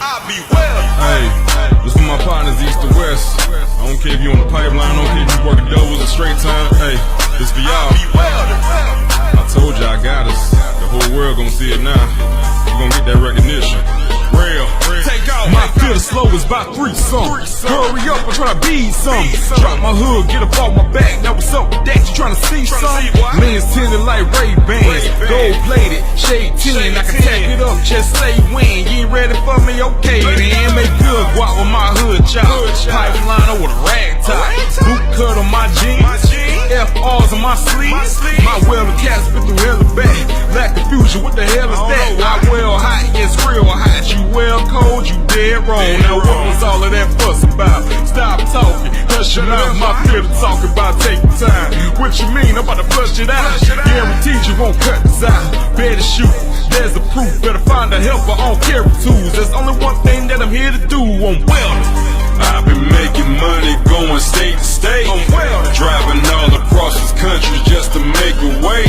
I be welding. Hey, this for my partners east to west. I don't care if you on the pipeline, I don't care if you working doubles or straight time. Hey, this for y'all. I told you I got us. The whole world gon' see it now. You gon' get that recognition. Real. Take off. My feel the slow is about 3 something. Hurry up, I'm tryna be something. Drop my hood, get up off my back. Now what's up with that? You tryna see something? Lens tinted like Ray-Bans, gold plated, shade 10. I can tack it up, just say when. You ain't ready for me? Okay then. Make good guap with my hood chop. Pipeline over the rag top. Boot cut on my jeans. FRs on my sleeves. My welding cap spit through hell and back. Lack confusion, what the hell is that? I well hot, yes real hot. You well cold, you dead wrong. Now what was all of that fuss about? Stop talking, hush your mouth. My fear to talk about taking time. What you mean? I'm about to flush it out. Guaranteed you won't cut this out. Better shoot, there's the proof. Better find a helper on carry tools. There's only one thing that I'm here to do. I'm welding. I've been making money going state to state. I'm welding. Driving all across this country just to make a way.